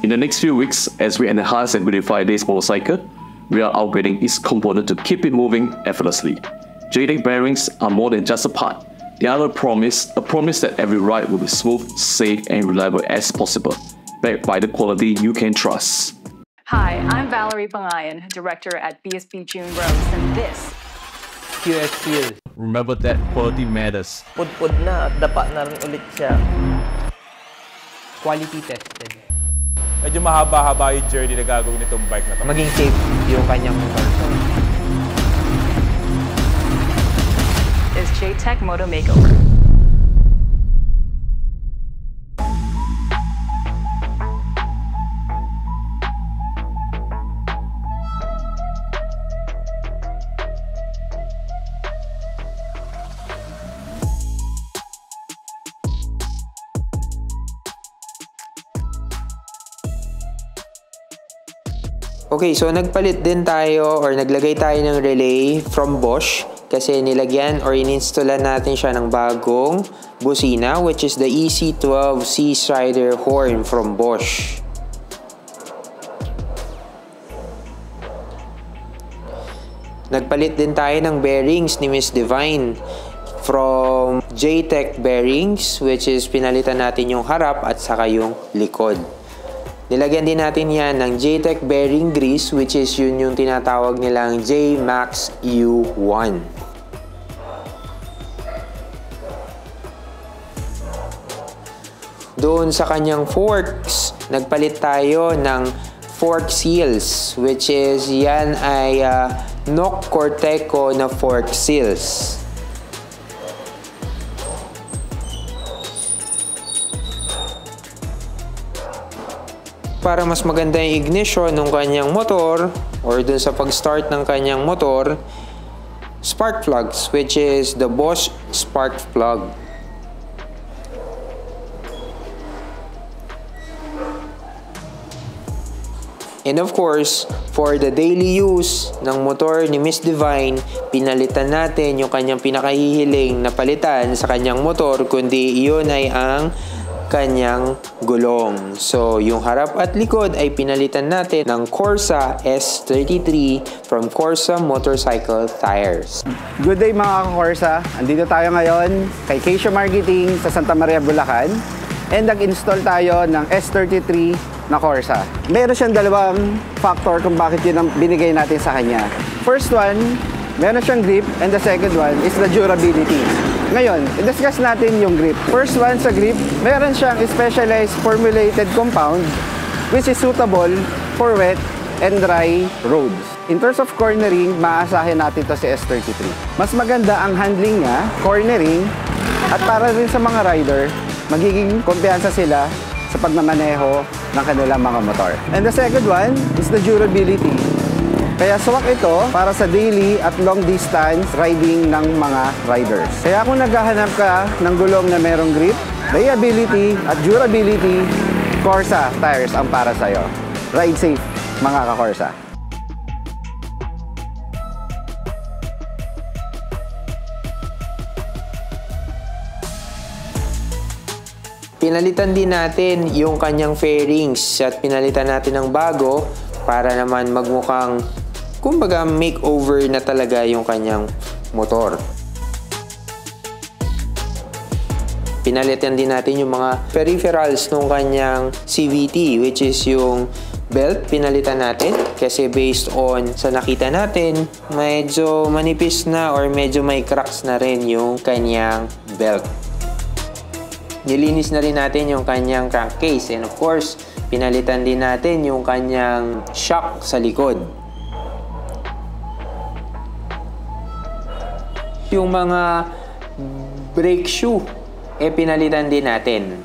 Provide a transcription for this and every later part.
In the next few weeks, as we enhance and modify this motorcycle, we are upgrading its component to keep it moving effortlessly. JTEC bearings are more than just a part. They are a promise that every ride will be smooth, safe, and reliable as possible, backed by the quality you can trust. Hi, I'm Valerie Pangayan, Director at BSP June Rose, and this QSPL. Remember that quality matters. Pudpud na at dapa na rin ulit siya. Quality tested. Medyo mahaba-haba yung journey na gagawin nitong bike na to. Maging safe yung kanyang motor. is JTEC Moto Makeover. Okay, so nagpalit din tayo or naglagay tayo ng relay from Bosch kasi nilagyan or ininstalan natin siya ng bagong busina which is the EC12 Sea Strider horn from Bosch. Nagpalit din tayo ng bearings ni Miss Divine from JTEC bearings which is pinalitan natin yung harap at saka yung likod. Nilagyan din natin yan ng JTEC bearing grease which is yun yung tinatawag nilang J-Max U1. Doon sa kanyang forks, nagpalit tayo ng fork seals which is yan ay NOC Corteco na fork seals. Para mas maganda yung ignition ng kanyang motor or dun sa pag-start ng kanyang motor, spark plugs which is the Bosch spark plug. And of course, for the daily use ng motor ni Miss Divine, pinalitan natin yung kanyang pinakahihiling na palitan sa kanyang motor kundi iyon ay ang kanyang gulong. So, yung harap at likod ay pinalitan natin ng Corsa S33 from Corsa Motorcycle Tires. Good day mga ka-Corsa! Andito tayo ngayon kay Keisha Marketing sa Santa Maria, Bulacan and nag-install tayo ng S33 na Corsa. Meron siyang dalawang factor kung bakit yun ang binigay natin sa kanya. First one, meron siyang grip and the second one is the durability. Ngayon, i-discuss natin yung grip. First one sa grip, meron siyang specialized formulated compound which is suitable for wet and dry roads. In terms of cornering, maaasahin natin to si S33. Mas maganda ang handling niya, cornering, at para rin sa mga rider, magiging kumpiyansa sila sa pagmamaneho ng kanilang mga motor. And the second one is the durability. Kaya swak ito para sa daily at long distance riding ng mga riders. Kaya kung naghahanap ka ng gulong na merong grip, reliability at durability, Corsa tires ang para sa'yo. Ride safe, mga ka-Corsa. Pinalitan din natin yung kanyang fairings at pinalitan natin ng bago para naman magmukhang kumbaga makeover na talaga yung kanyang motor. Pinalitan din natin yung mga peripherals ng kanyang CVT which is yung belt pinalitan natin kasi based on sa nakita natin medyo manipis na or medyo may cracks na rin yung kanyang belt. Nilinis na rin natin yung kanyang crankcase and of course pinalitan din natin yung kanyang shock sa likod. Yung mga brake shoe, pinalitan din natin.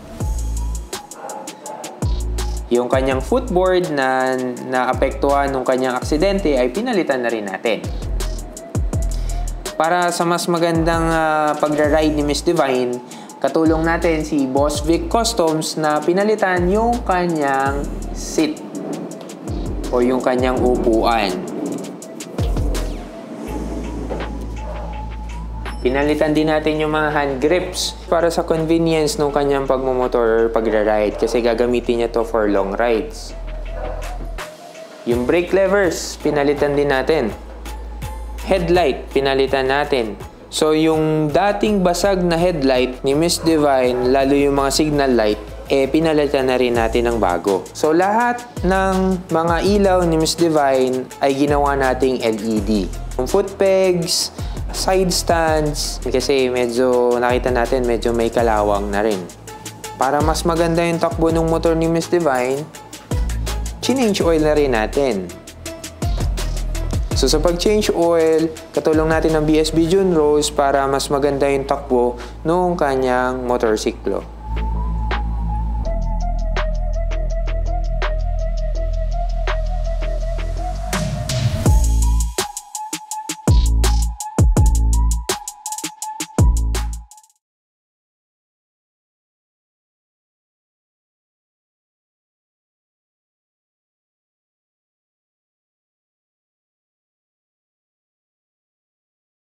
Yung kanyang footboard na naapektuhan ng kanyang aksidente ay pinalitan na rin natin. Para sa mas magandang pagra-ride ni Miss Divine, katulong natin si Boss Vic Customs na pinalitan yung kanyang seat o yung kanyang upuan. Pinalitan din natin yung mga hand grips para sa convenience ng kanyang pagmumotor or pagra-ride kasi gagamitin niya to for long rides. Yung brake levers, pinalitan din natin. Headlight, pinalitan natin. So yung dating basag na headlight ni Miss Divine, lalo yung mga signal light, pinalitan na rin natin ng bago. So lahat ng mga ilaw ni Miss Divine ay ginawa nating LED. Yung foot pegs, side stands, kasi medyo nakita natin medyo may kalawang na rin. Para mas maganda yung takbo ng motor ni Miss Divine, change oil na rin natin. So sa pag-change oil, katulong natin ng BSB June Rose para mas maganda yung takbo ng kanyang motorsiklo.